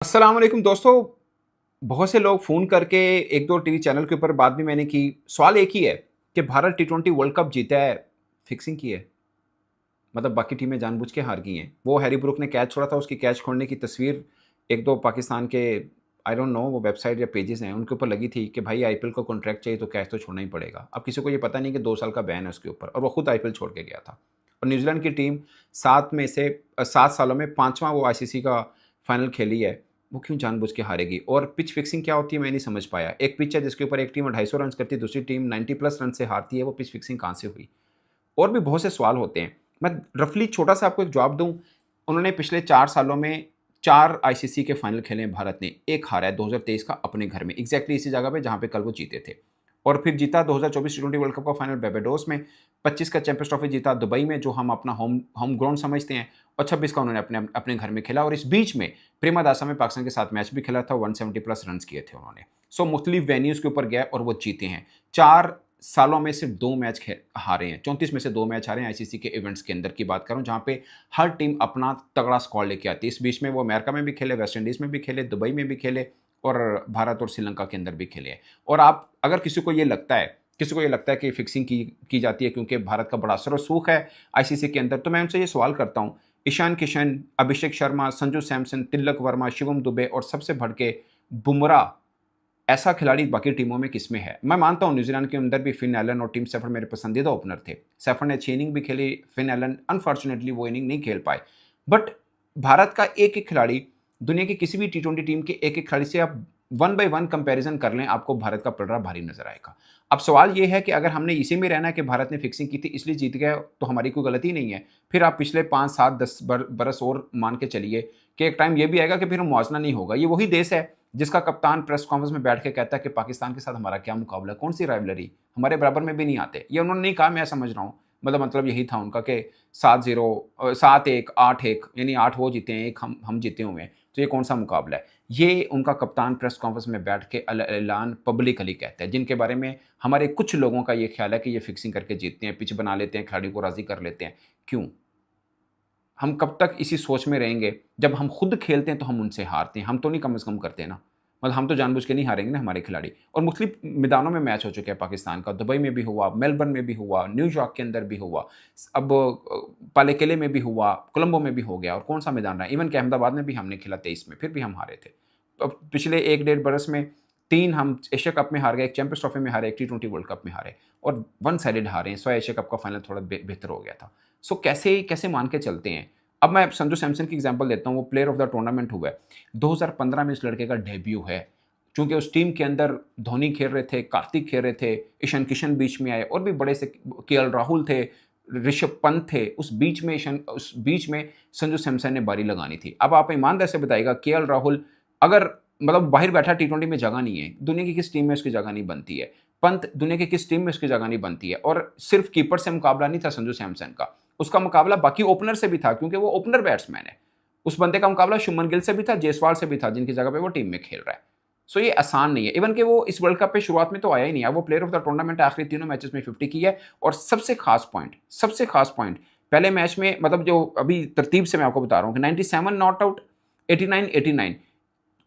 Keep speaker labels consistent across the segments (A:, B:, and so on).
A: अस्सलाम वालेकुम दोस्तों। बहुत से लोग फ़ोन करके एक दो टीवी चैनल के ऊपर बात भी मैंने की। सवाल एक ही है कि भारत टी20 वर्ल्ड कप जीता है, फिक्सिंग की है। मतलब बाकी टीमें जानबूझ के हार गई हैं। वो हैरी ब्रूक ने कैच छोड़ा था, उसकी कैच छोड़ने की तस्वीर एक दो पाकिस्तान के आई डोंट नो वो वेबसाइट या पेजेस हैं उनके ऊपर लगी थी कि भाई आईपीएल को कॉन्ट्रैक्ट चाहिए तो कैच तो छोड़ना ही पड़ेगा। अब किसी को ये पता नहीं कि 2 साल का बैन है उसके ऊपर और वो खुद आईपीएल छोड़ के गया था। और न्यूजीलैंड की टीम 7 में से 7 सालों में 5वां वो आईसीसी का फाइनल खेली है। वो क्यों जानबूझ के हारेगी? और पिच फिक्सिंग क्या होती है मैं नहीं समझ पाया। एक पिच है जिसके ऊपर एक टीम 250 रन करती है, दूसरी टीम 90 प्लस रन से हारती है, वो पिच फिक्सिंग कहाँ से हुई? और भी बहुत से सवाल होते हैं। मैं रफली छोटा-सा आपको एक जवाब दूँ, उन्होंने पिछले 4 सालों में 4 आईसीसी के फाइनल खेले हैं भारत ने, 1 हारा है 2023 का अपने घर में, एग्ज़ैक्टली इसी जगह पे जहाँ पे कल वो जीते थे। और फिर जीता 2024 टी20 वर्ल्ड कप का फाइनल बारबाडोस में, 25 का चैंपियंस ट्रॉफी जीता दुबई में जो हम अपना होम होम ग्राउंड समझते हैं और 26 का उन्होंने अपने अपने घर में खेला और इस बीच में प्रेमदासा में पाकिस्तान के साथ मैच भी खेला था, 170 प्लस रन्स किए थे उन्होंने। सो मुख्तलिफ वेन्यूज़ के ऊपर गए और वो जीते हैं। 4 सालों में सिर्फ 2 मैच हारे हैं, 34 में से 2 मैच हारे हैं आईसीसी के इवेंट्स के अंदर की बात करूँ जहाँ पे हर टीम अपना तगड़ा स्क्वाड लेके आती है। इस बीच में वो अमेरिका में भी खेले, वेस्ट इंडीज़ में भी खेले, दुबई में भी खेले और भारत और श्रीलंका के अंदर भी खेले हैं। और आप अगर किसी को ये लगता है कि फिक्सिंग की जाती है क्योंकि भारत का बड़ा असर और सूख है आईसीसी के अंदर, तो मैं उनसे ये सवाल करता हूँ, ईशान किशन, अभिषेक शर्मा, संजू सैमसन, तिलक वर्मा, शिवम दुबे और सबसे बढ़ के बुमराह ऐसा खिलाड़ी बाकी टीमों में किसमें है? मैं मानता हूँ न्यूजीलैंड के अंदर भी फिन एलन और टीम सेफर्ड मेरे पसंदीदा ओपनर थे। सेफर्ड ने अच्छी इनिंग भी खेली, फिन एलन अनफॉर्चुनेटली वो इनिंग नहीं खेल पाए। बट भारत का एक-एक खिलाड़ी दुनिया की किसी भी टी20 टीम के एक-एक खिलाड़ी से आप 1 बाय 1 कंपैरिज़न कर लें, आपको भारत का पलड़ा भारी नज़र आएगा। अब सवाल ये है कि अगर हमने इसी में रहना है कि भारत ने फिक्सिंग की थी इसलिए जीत गया, तो हमारी कोई गलती नहीं है। फिर आप पिछले 5, 7, 10 बरस और मान के चलिए कि एक टाइम ये भी आएगा कि फिर मुआवज़ा नहीं होगा। ये वही देश है जिसका कप्तान प्रेस कॉन्फ्रेंस में बैठ के कहता है कि पाकिस्तान के साथ हमारा क्या मुकाबला, कौन सी राइवलरी, हमारे बराबर में भी नहीं आते। ये उन्होंने नहीं कहा, मैं समझ रहा हूँ। मतलब यही था उनका कि 7-0 7-1 8-1 यानी 8 वो जीते हैं, 1 हम जीते हुए हैं, तो ये कौन-सा मुकाबला है? ये उनका कप्तान प्रेस कॉन्फ्रेंस में बैठ के ऐलान पब्लिकली कहता है, जिनके बारे में हमारे कुछ लोगों का ये ख्याल है कि ये फिक्सिंग करके जीतते हैं, पिच बना लेते हैं, खिलाड़ी को राज़ी कर लेते हैं। क्यों? हम कब तक इसी सोच में रहेंगे? जब हम खुद खेलते हैं तो हम उनसे हारते हैं, हम तो नहीं कम से कम करते ना। मतलब हम तो जानबूझ के नहीं हारेंगे ना हमारे खिलाड़ी। और मुख्तलिफ मैदानों में मैच हो चुके हैं पाकिस्तान का, दुबई में भी हुआ, मेलबर्न में भी हुआ, न्यूयॉर्क के अंदर भी हुआ, अब पालेकेले में भी हुआ, कोलंबो में भी हो गया और कौन-सा मैदान रहा, इवन कि अहमदाबाद में भी हमने खेला 23 में, फिर भी हम हारे थे। अब पिछले 1 डेढ़ बरस में 3 हम एशिया कप में हार गए, 1 चैंपियंस ट्रॉफी में हारे, 1 टी20 वर्ल्ड कप में हारे और वन साइडेड हारे हैं। सो एशिया कप का फाइनल थोड़ा बेहतर हो गया था। सो कैसे कैसे मान के चलते हैं? अब मैं संजू सैमसन की एग्जांपल देता हूँ, वो प्लेयर ऑफ द टूर्नामेंट हुआ है। 2015 में इस लड़के का डेब्यू है। चूँकि उस टीम के अंदर धोनी खेल रहे थे, कार्तिक खेल रहे थे, ईशान किशन बीच में आए और भी बड़े से केएल राहुल थे, ऋषभ पंत थे। उस बीच में संजू सैमसन ने बारी लगानी थी। अब आप ईमानदारी से बताइएगा केएल राहुल अगर मतलब बाहर बैठा टी20 में जगह नहीं है, दुनिया की किस टीम में उसकी जगह नहीं बनती है। पंत दुनिया की किस टीम में उसकी जगह नहीं बनती है और सिर्फ कीपर से मुकाबला नहीं था संजू सैमसन का। उसका मुकाबला बाकी ओपनर से भी था क्योंकि वो ओपनर बैट्समैन है। उस बंदे का मुकाबला शुभमन गिल से भी था, जायसवाल से भी था जिनकी जगह पे वो टीम में खेल रहा है। सो ये आसान नहीं है। इवन कि वो इस वर्ल्ड कप पे शुरुआत में तो आया ही नहीं है। वो प्लेयर ऑफ द टूर्नामेंट आखिरी तीनों मैचेस में 50 की है और सबसे खास पॉइंट पहले मैच में मतलब जो अभी तरतीब से मैं आपको बता रहा हूँ कि 97 नॉट आउट, 89 89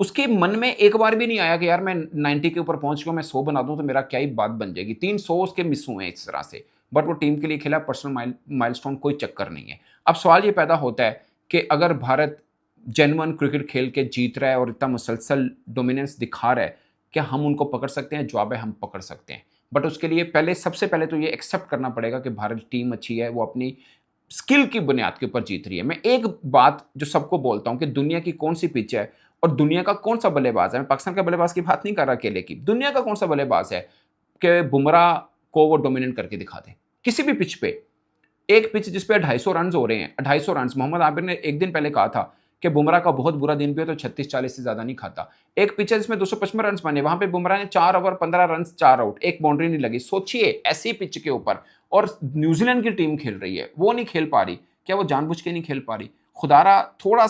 A: उसके मन में एक बार भी नहीं आया कि यार मैं 90 के ऊपर पहुंच गया, मैं 100 बना दूं तो मेरा क्या ही बात बन जाएगी। 300 उसके मिस हुए हैं इस तरह से, बट वो टीम के लिए खेला, पर्सनल माइलस्टोन कोई चक्कर नहीं है। अब सवाल ये पैदा होता है कि अगर भारत जेन्युइन क्रिकेट खेल के जीत रहा है और इतना मुसलसल डोमिनेंस दिखा रहा है, क्या हम उनको पकड़ सकते हैं? जवाब है हम पकड़ सकते हैं, बट उसके लिए सबसे पहले तो ये एक्सेप्ट करना पड़ेगा कि भारत टीम अच्छी है, वो अपनी स्किल की बुनियाद के ऊपर जीत रही है। मैं एक बात जो सबको बोलता हूं कि दुनिया की कौन सी पिच है और दुनिया का कौन सा बल्लेबाज है, मैं पाकिस्तान के बल्लेबाज की बात नहीं कर रहा अकेले की, दुनिया का कौन सा बल्लेबाज है कि बुमराह को वो डोमिनेट करके दिखा दे किसी भी पिच पे। एक पिच जिस पे 250 रन हो रहे हैं, 250 रन, मोहम्मद आबिर ने एक दिन पहले कहा था कि बुमराह का बहुत बुरा दिन भी हो तो 36-40 से ज्यादा नहीं खाता। एक पिच है जिसमें 255 रन बने, वहां पे बुमराह ने 4 ओवर 15 रन 4 आउट, एक बाउंड्री नहीं लगी। सोचिए ऐसी पिच के ऊपर और न्यूजीलैंड की टीम खेल रही है, वो नहीं खेल पा रही। क्या वो जानबूझ के नहीं खेल पा रही? खुदारा थोड़ा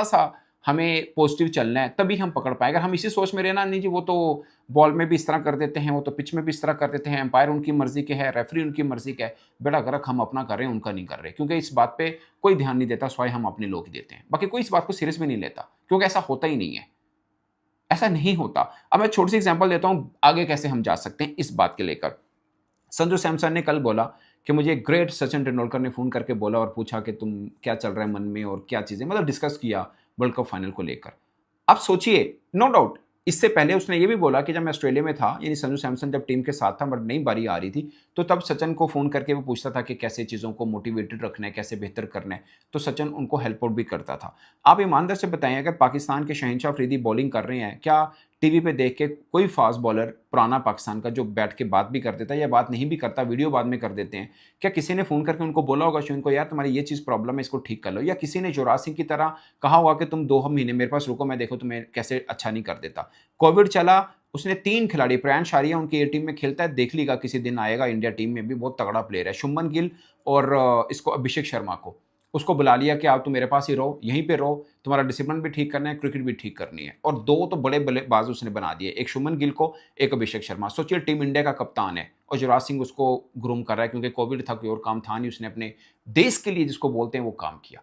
A: सा हमें पॉजिटिव चलना है, तभी हम पकड़ पाए। अगर हम इसी सोच में रहना, नहीं जी वो तो बॉल में भी इस तरह कर देते हैं, वो तो पिच में भी इस तरह कर देते हैं, एम्पायर उनकी मर्जी के है, रेफरी उनकी मर्जी का है, बेड़ा गर्क हम अपना कर रहे हैं, उनका नहीं कर रहे, क्योंकि इस बात पे कोई ध्यान नहीं देता, स्वाय हम अपने लोग ही देते हैं। बाकी कोई इस बात को सीरियस में नहीं लेता, क्योंकि ऐसा होता ही नहीं है, ऐसा नहीं होता। अब मैं छोटी सी एग्जांपल देता हूं, आगे कैसे हम जा सकते हैं इस बात के लेकर। संजू सैमसन ने कल बोला कि मुझे ग्रेट सचिन तेंदुलकर ने फ़ोन करके बोला और पूछा कि तुम क्या चल रहा है मन में और क्या चीज़ें, मतलब डिस्कस किया वर्ल्ड कप फाइनल को लेकर। अब सोचिए, नो डाउट इससे पहले उसने ये भी बोला कि जब मैं ऑस्ट्रेलिया में था, यानी संजू सैमसन जब टीम के साथ था बट नई बारी आ रही थी, तो तब सचिन को फ़ोन करके वो पूछता था कि कैसे चीज़ों को मोटिवेटेड रखना है, कैसे बेहतर करना है, तो सचिन उनको हेल्प आउट भी करता था। आप ईमानदार से बताएं, अगर पाकिस्तान के शहंशाह अफरीदी बॉलिंग कर रहे हैं, क्या टीवी पे देख के कोई फास्ट बॉलर पुराना पाकिस्तान का जो बैठ के बात भी कर देता है या बात नहीं भी करता, वीडियो बाद में कर देते हैं, क्या किसी ने फ़ोन करके उनको बोला होगा शोन को, यार तुम्हारी ये चीज़ प्रॉब्लम है, इसको ठीक कर लो, या किसी ने युवराज सिंह की तरह कहा होगा कि तुम 2 महीने मेरे पास रुको, मैं देखो तुम्हें कैसे अच्छा नहीं कर देता। कोविड चला, उसने 3 खिलाड़ी, प्रयान शारिया उनकी ए टीम में खेलता है, देख लीगा किसी दिन आएगा इंडिया टीम में भी, बहुत तगड़ा प्लेयर है। शुभमन गिल और इसको अभिषेक शर्मा को उसको बुला लिया कि आप तो मेरे पास ही रहो, यहीं पे रहो, तुम्हारा डिसिप्लिन भी ठीक करना है, क्रिकेट भी ठीक करनी है। और 2 तो बड़े बल्लेबाज उसने बना दिए, एक शुभमन गिल को, एक अभिषेक शर्मा। सोचिए टीम इंडिया का कप्तान है और युवराज सिंह उसको ग्रूम कर रहा है, क्योंकि कोविड था, कोई और काम था नहीं, उसने अपने देश के लिए जिसको बोलते हैं वो काम किया।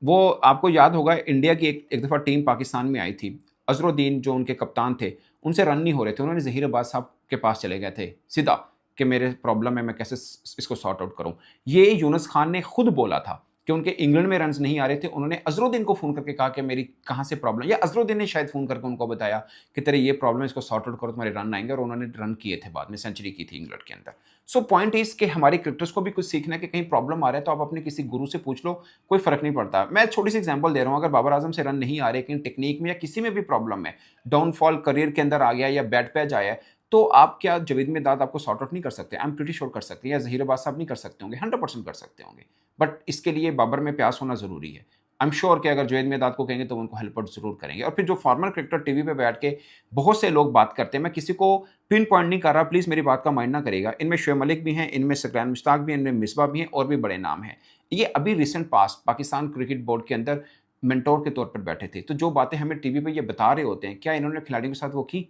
A: वो आपको याद होगा, इंडिया की एक दफ़ा टीम पाकिस्तान में आई थी, अज़रुद्दीन जो उनके कप्तान थे, उनसे रन नहीं हो रहे थे, उन्होंने ज़हीर अब्बास साहब के पास चले गए थे सीधा कि मेरे प्रॉब्लम है, मैं कैसे इसको सॉर्ट आउट करूँ। ये यूनुस खान ने खुद बोला था कि उनके इंग्लैंड में रन्स नहीं आ रहे थे, उन्होंने अज़रुद्दीन को फ़ोन करके कहा कि मेरी कहाँ से प्रॉब्लम, या अज़रुद्दीन ने शायद फ़ोन करके उनको बताया कि तेरे ये प्रॉब्लम है, इसको सॉर्ट आउट करो, तुम्हारे रन आएँगे, और उन्होंने रन किए थे, बाद में सेंचुरी की थी इंग्लैंड के अंदर। सो पॉइंट इज़ कि हमारे क्रिकेटर्स को भी कुछ सीखना है कि कहीं प्रॉब्लम आ रहा है तो आप अपने किसी गुरु से पूछ लो, कोई फ़र्क नहीं पड़ता। मैं छोटी सी एग्जांपल दे रहा हूँ, अगर बाबर आज़म से रन नहीं आ रहे, कहीं टेक्निक में या किसी में भी प्रॉब्लम है, डाउनफॉल करियर के अंदर आ गया या बैट पे आया है, तो आप क्या जावेद मिर्ज़ा आपको सॉर्ट आउट नहीं कर सकते? आई एम प्रीटी श्योर कर सकते हैं, या ज़हीर अब्बास साहब नहीं कर सकते होंगे, 100% कर सकते होंगे। बट इसके लिए बाबर में प्यास होना ज़रूरी है। आई एम श्योर कि अगर जावेद मिर्ज़ा को कहेंगे तो वो उनको हेल्प आउट ज़रूर करेंगे। और फिर जो फॉर्मर क्रिकेटर टीवी पे बैठ के बहुत से लोग बात करते हैं, मैं किसी को पिन पॉइंट नहीं कर रहा, प्लीज़ मेरी बात का माइंड ना करिएगा। इनमें शुएब मलिक भी हैं, इनमें सकलैन मुश्ताक भी हैं, इनमें मिसबाह भी हैं, और भी बड़े नाम हैं। ये अभी recent past Pakistan cricket board के अंदर मेंटोर के तौर पर बैठे थे। तो जो बातें हमें टीवी पे ये बता रहे होते हैं, क्या इन्होंने खिलाड़ियों के साथ वो की?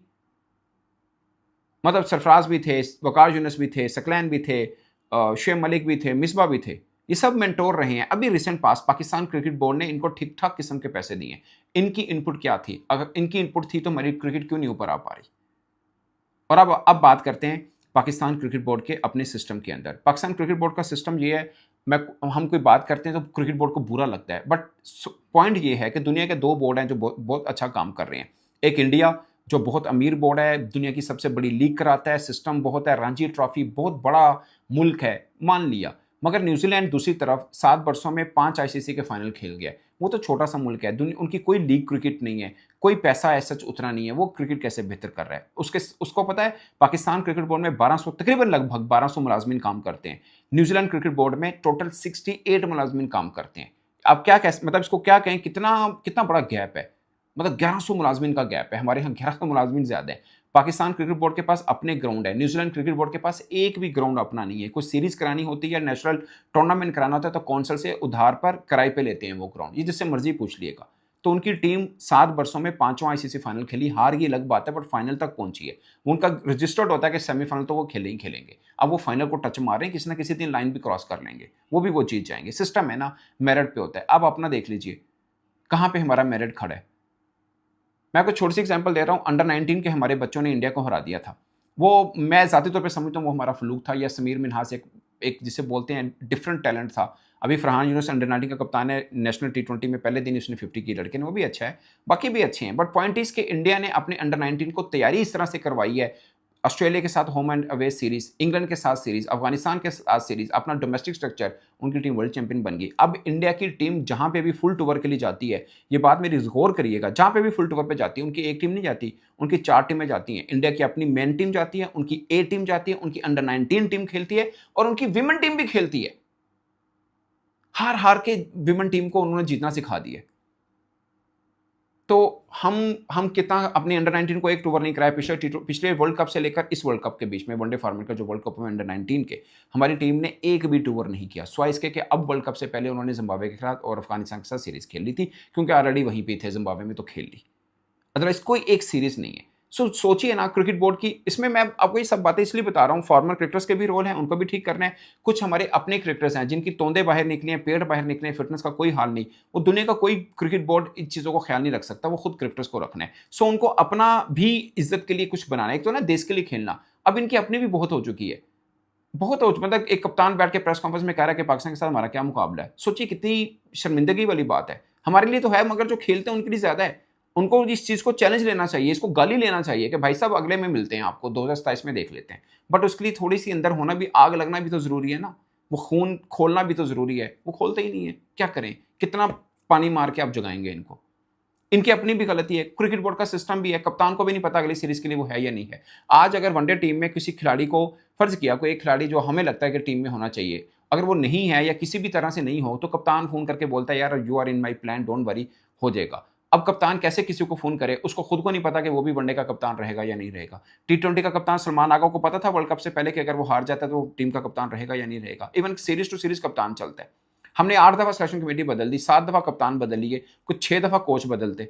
A: मतलब सरफराज भी थे, वकार यूनुस भी थे, सकलैन भी थे, शुएब मलिक भी थे, मिसबाह भी थे। ये सब मेंटोर रहे हैं। अभी रिसेंट पास पाकिस्तान क्रिकेट बोर्ड ने इनको ठीक-ठाक किस्म के पैसे दिए। इनकी इनपुट क्या थी? अगर इनकी इनपुट थी तो हमारी क्रिकेट क्यों नहीं ऊपर आ पा रही? और अब बात करते हैं पाकिस्तान क्रिकेट बोर्ड के अपने सिस्टम के अंदर। पाकिस्तान क्रिकेट बोर्ड का सिस्टम ये है, मैं हम कोई बात करते हैं तो क्रिकेट बोर्ड को बुरा लगता है, बट पॉइंट ये है कि दुनिया के 2 बोर्ड हैं जो बहुत बहुत अच्छा काम कर रहे हैं। एक इंडिया जो बहुत अमीर बोर्ड है, दुनिया की सबसे बड़ी लीग कराता है, सिस्टम बहुत है, रणजी ट्रॉफी बहुत बड़ा मुल्क है, मान लिया। मगर न्यूजीलैंड दूसरी तरफ 7 वर्षों में 5 आईसीसी के फाइनल खेल गया है। वो तो छोटा-सा मुल्क है, उनकी कोई लीग क्रिकेट नहीं है, कोई पैसा एज़ सच उतना नहीं है, वो क्रिकेट कैसे बेहतर कर रहा है? उसको पता है, पाकिस्तान क्रिकेट बोर्ड में 1200 तकरीबन लगभग 1200 मुलाज़मीन काम करते हैं। न्यूजीलैंड क्रिकेट बोर्ड में टोटल 68 मुलाज़मीन काम करते हैं। अब क्या कह मतलब इसको क्या कहें, कितना कितना बड़ा गैप है। मतलब 1100 मुलाज़मीन का गैप है, हमारे यहाँ 1100 मुलाज़मीन ज़्यादा है। पाकिस्तान क्रिकेट बोर्ड के पास अपने ग्राउंड है, न्यूजीलैंड क्रिकेट बोर्ड के पास एक भी ग्राउंड अपना नहीं है। कोई सीरीज़ करानी होती है या नेशनल टूर्नामेंट कराना होता है तो कौंसल से उधार पर किराए पे लेते हैं वो ग्राउंड, ये जिससे मर्ज़ी पूछ लिएगा। तो उनकी टीम 7 वर्षों में 5वां आईसीसी फाइनल खेली, हार गई अलग बात है, बट फाइनल तक पहुंची है। उनका रजिस्टर्ड होता है कि सेमीफाइनल तो वो खेले ही खेलेंगे। अब वो फाइनल को टच मार रहे हैं, किसी ना किसी दिन लाइन भी क्रॉस कर लेंगे, वो भी वो जीत जाएंगे। सिस्टम है ना, मेरिट पे होता है। अब अपना देख लीजिए कहाँ पे हमारा मेरिट खड़ा है। मैं आपको छोटी सी एग्जांपल दे रहा हूँ, अंडर 19 के हमारे बच्चों ने इंडिया को हरा दिया था। वो मैं ज़ाती तौर पे समझता हूँ वो हमारा फ्लूक था, या समीर मिन्हास एक जिसे बोलते हैं डिफरेंट टैलेंट था। अभी फरहान यूनुस अंडर 19 का कप्तान है, नेशनल टी20 में पहले दिन उसने 50 की, लड़के ने, वो भी अच्छा है, बाकी भी अच्छे हैं। बट पॉइंट इज़ कि इंडिया ने अपने अंडर 19 को तैयारी इस तरह से करवाई है, ऑस्ट्रेलिया के साथ home and away series, England के साथ सीरीज, अफगानिस्तान के साथ सीरीज, अपना डोमेस्टिक स्ट्रक्चर, उनकी टीम वर्ल्ड चैंपियन बन गई। अब इंडिया की टीम जहां पे भी फुल टूर के लिए जाती है, ये बात मेरी गौर करिएगा, जहां पे भी फुल टूर पे जाती है, उनकी एक टीम नहीं जाती, उनकी 4 टीमें जाती हैं। इंडिया की अपनी मेन टीम जाती है, उनकी ए टीम जाती है, उनकी अंडर 19 टीम खेलती है, और उनकी विमेन टीम भी खेलती है। हार हार के विमेन टीम को उन्होंने जीतना सिखा दिया। तो हम कितना अपने अंडर 19 को एक टूर नहीं कराया पिछले वर्ल्ड कप से लेकर इस वर्ल्ड कप के बीच में, वनडे फॉर्मेट का जो वर्ल्ड कप में अंडर 19 के, हमारी टीम ने एक भी टूर नहीं किया। स्वाइस के अब वर्ल्ड कप से पहले उन्होंने जिम्बाब्वे के साथ और अफगानिस्तान के साथ सीरीज खेल ली थी, क्योंकि ऑलरेडी वहीं पे थे जिम्बाब्वे में, तो खेल ली। अदरवाइज कोई एक सीरीज नहीं है। सोचिए ना क्रिकेट बोर्ड की, इसमें मैं आपको ये सब बातें इसलिए बता रहा हूँ, फॉर्मर क्रिकेटर्स के भी रोल है, उनको भी ठीक करना है। कुछ हमारे अपने क्रिकेटर्स हैं जिनकी तोंदे बाहर निकली हैं, पेड़ बाहर निकले हैं, फिटनेस का कोई हाल नहीं, वो दुनिया का कोई क्रिकेट बोर्ड इन चीज़ों को ख्याल नहीं रख सकता, वो खुद क्रिकेटर्स को रखना है। उनको अपना भी इज्जत के लिए कुछ बनाना है। एक तो ना देश के लिए खेलना, अब इनकी अपनी भी बहुत हो चुकी है, बहुत हो, मतलब एक कप्तान बैठ के प्रेस कॉन्फ्रेंस में कह रहा है कि पाकिस्तान के साथ हमारा क्या मुकाबला है। सोचिए कितनी शर्मिंदगी वाली बात है। हमारे लिए तो है, मगर जो खेलते हैं उनके लिए ज्यादा है। उनको इस चीज को चैलेंज लेना चाहिए, इसको गाली लेना चाहिए कि भाई साहब अगले में मिलते हैं, आपको 2027 में देख लेते हैं। बट उसके लिए थोड़ी सी अंदर होना भी, आग लगना भी तो जरूरी है ना, वो खून खोलना भी तो जरूरी है। वो खोलते ही नहीं है, क्या करें, कितना पानी मार के आप जगाएंगे इनको। इनकी अपनी भी गलती है, क्रिकेट बोर्ड का सिस्टम भी है, कप्तान को भी नहीं पता अगली सीरीज के लिए वो है या नहीं है। आज अगर वनडे टीम में किसी खिलाड़ी को, फर्ज किया कोई एक खिलाड़ी जो हमें लगता है कि टीम में होना चाहिए, अगर वो नहीं है या किसी भी तरह से नहीं हो, तो कप्तान फोन करके बोलता है यार you are in my plan, don't worry, हो जाएगा। अब कप्तान कैसे किसी को फोन करे, उसको खुद को नहीं पता कि वो भी वनडे का कप्तान रहेगा या नहीं रहेगा। T20 का कप्तान सलमान आगा को पता था वर्ल्ड कप से पहले कि अगर वो हार जाता है तो टीम का कप्तान रहेगा या नहीं रहेगा। इवन सीरीज टू सीरीज कप्तान चलता है। हमने 8 दफा सिलेक्शन कमेटी बदल दी, 7 दफा कप्तान बदल लिए, कुछ 6 दफा कोच बदलते।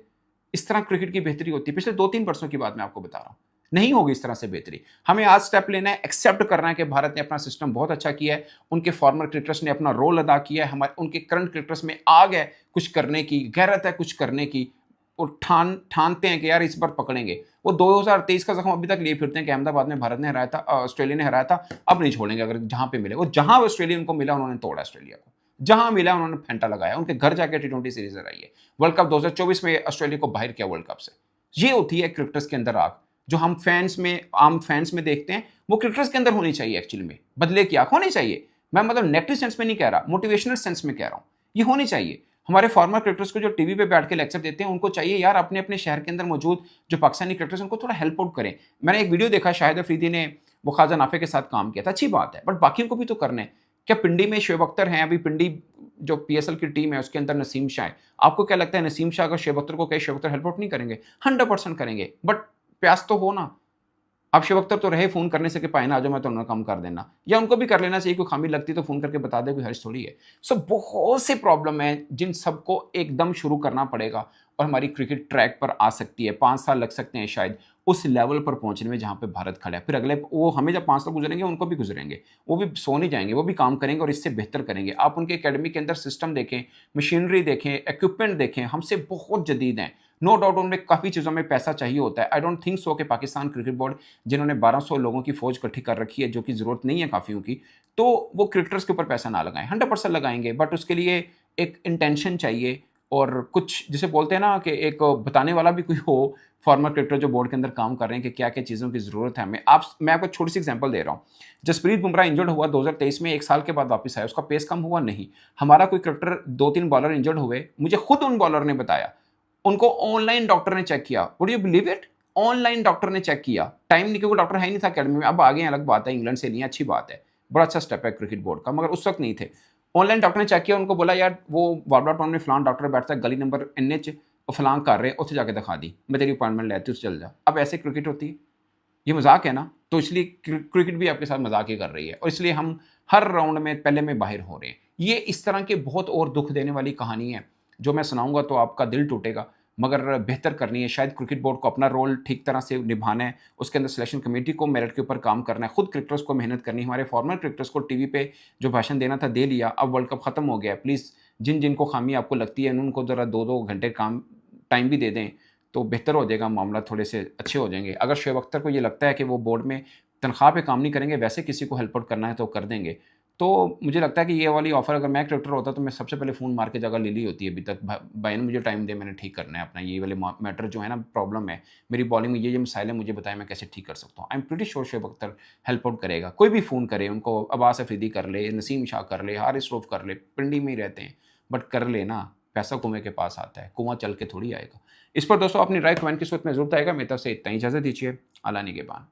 A: इस तरह क्रिकेट की बेहतरी होती है। पिछले 2-3 वर्षों की बात मैं आपको बता रहा हूं, नहीं होगी इस तरह से बेहतरी। हमें आज स्टेप लेना है, एक्सेप्ट करना है कि भारत ने अपना सिस्टम बहुत अच्छा किया है, उनके फॉर्मर क्रिकेटर्स ने अपना रोल अदा किया है, हमारे उनके करंट क्रिकेटर्स में आग है कुछ करने की, गैरत है कुछ करने की, और ठानते हैं कि यार इस बार पकड़ेंगे। वो 2023 का जख्म अभी तक लिए फिरते हैं कि अहमदाबाद में भारत ने हराया था, ऑस्ट्रेलिया ने हराया था, अब नहीं छोड़ेंगे। अगर जहां पे मिले, वो जहां ऑस्ट्रेलिया उनको मिला उन्होंने तोड़ा ऑस्ट्रेलिया को, जहां मिला उन्होंने फेंटा लगाया, उनके घर जाकर T20 सीरीज हराई है। वर्ल्ड कप 2024 में ऑस्ट्रेलिया को बाहर किया वर्ल्ड कप से। ये होती है क्रिकेटर्स के अंदर आग, जो हम फैंस में, आम फैंस में देखते हैं, वो क्रिकेटर्स के अंदर होनी चाहिए। एक्चुअली में बदले की आग होनी चाहिए। मैं मतलब नेगेटिव सेंस में नहीं कह रहा, मोटिवेशनल सेंस में कह रहा हूं, ये होनी चाहिए। हमारे फॉर्मर क्रिकेटर्स को जो टीवी पे बैठ के लेक्चर देते हैं, उनको चाहिए यार अपने अपने शहर के अंदर मौजूद जो पाकिस्तानी क्रिकेटर्स, उनको थोड़ा हेल्प आउट करें। मैंने एक वीडियो देखा, शाहिद अफरीदी ने वो ख्वाजा नाफे के साथ काम किया था, अच्छी बात है, बट बाकियों को भी तो करना है। क्या पिंडी में शोएब अख्तर हैं, अभी पिंडी जो PSL की टीम है उसके अंदर नसीम शाह है, आपको क्या लगता है नसीम शाह अगर शोएब अख्तर को कहे, शोएब अख्तर हेल्प आउट नहीं करेंगे? 100% करेंगे, बट प्यास तो हो ना। अब शोएब अख्तर तो रहे फोन करने से कि पाए ना आ जाओ, मैं तो उन्होंने कम कर देना, या उनको भी कर लेना चाहिए, कोई खामी लगती तो फोन करके बता दे, कोई हर्ज थोड़ी है। सो बहुत से प्रॉब्लम है जिन सबको एकदम शुरू करना पड़ेगा, और हमारी क्रिकेट ट्रैक पर आ सकती है। 5 साल लग सकते हैं शायद उस लेवल पर पहुंचने में जहां पे भारत खड़ा है। फिर अगले वो हमें जब 5 साल गुजरेंगे, उनको भी गुजरेंगे, वो भी सो नहीं जाएंगे, वो भी काम करेंगे और इससे बेहतर करेंगे। आप उनके एकेडमी के अंदर सिस्टम देखें, मशीनरी देखें, इक्विपमेंट देखें, हमसे बहुत जदीद हैं। नो डाउट उनमें काफ़ी चीज़ों में पैसा चाहिए होता है। आई डोंट थिंक सो कि पाकिस्तान क्रिकेट बोर्ड, जिन्होंने 1200 लोगों की फौज इकट्ठी कर रखी है, जो कि ज़रूरत नहीं है काफ़ियों की, तो वो क्रिकेटर्स के ऊपर पैसा ना लगाएं। 100% लगाएंगे, बट उसके लिए एक इंटेंशन चाहिए, और कुछ जिसे बोलते हैं ना कि एक बताने वाला भी कोई हो, फॉर्मर क्रिकेटर जो बोर्ड के अंदर काम कर रहे हैं कि क्या क्या चीज़ों की ज़रूरत है हमें। मैं आपको छोटी सी एग्जांपल दे रहा हूँ। जसप्रीत बुमराह इंजर्ड हुआ 2023 में, 1 साल के बाद वापस आया, उसका पेस कम हुआ नहीं। हमारा कोई क्रिकेटर 2-3 बॉलर इंजर्ड हुए, मुझे खुद उन बॉलर ने बताया, उनको ऑनलाइन डॉक्टर ने चेक किया। Would you believe it? Online doctor ने चेक किया, टाइम नहीं, क्योंकि डॉक्टर है ही नहीं था अकेडमी में, अब आ गए, अलग बात है, इंग्लैंड से नहीं, अच्छी बात है, बड़ा अच्छा स्टेप है क्रिकेट बोर्ड का, मगर उस वक्त नहीं थे। ऑनलाइन डॉक्टर ने चेक किया, उनको बोला यार वो वार्डा टाउन में फलान डॉक्टर बैठता है, गली नंबर NH फलां कर रहे, उत्थे जाके दिखा दी, मैं तेरी अपॉइंटमेंट लेती हूँ, चल जा। अब ऐसे क्रिकेट होती है? ये मजाक है ना। तो इसलिए क्रिकेट भी आपके साथ मजाक ही कर रही है, और इसलिए हम हर राउंड में पहले में बाहर हो रहे हैं। ये इस तरह के बहुत और दुख देने वाली कहानी है, जो मैं सुनाऊंगा तो आपका दिल टूटेगा, मगर बेहतर करनी है। शायद क्रिकेट बोर्ड को अपना रोल ठीक तरह से निभाना है, उसके अंदर सिलेक्शन कमेटी को मेरिट के ऊपर काम करना है, खुद क्रिकेटर्स को मेहनत करनी है। हमारे फॉर्मर क्रिकेटर्स को टीवी पे जो भाषण देना था दे लिया, अब वर्ल्ड कप खत्म हो गया है। प्लीज़ जिन जिनको खामी आपको लगती है, उनको ज़रा 2-2 घंटे काम टाइम भी दे दें, तो बेहतर हो जाएगा, मामला थोड़े से अच्छे हो जाएंगे। अगर शोएब अख्तर को ये लगता है कि वो बोर्ड में तनख्वाह पे काम नहीं करेंगे, वैसे किसी को हेल्प आउट करना है तो कर देंगे, तो मुझे लगता है कि ये वाली ऑफ़र अगर मैं क्रिकेटर होता तो मैं सबसे पहले फ़ोन मार के जगह ले ली होती है अभी तक। भाई ने मुझे टाइम दे, मैंने ठीक करना है अपना ये वाले मैटर जो है ना, प्रॉब्लम है मेरी बॉलिंग में, ये मसाइल है, मुझे बताएं मैं कैसे ठीक कर सकता हूँ। I am pretty sure Shoaib Akhtar help out करेगा। कोई भी फ़ोन करे उनको, अब्बास अफरीदी कर ले, नसीम शाह कर ले, हारिस रऊफ कर ले, पिंडी में ही रहते हैं, बट कर ले ना, पैसा कुएं के पास आता है, कुआं चल के थोड़ी आएगा। इस पर दोस्तों अपनी राय कमेंट की सूरत में जरूर आएगा। मेरी तरफ से इतना ही, इजाज़त दीजिए, अल्लाह निगहबान।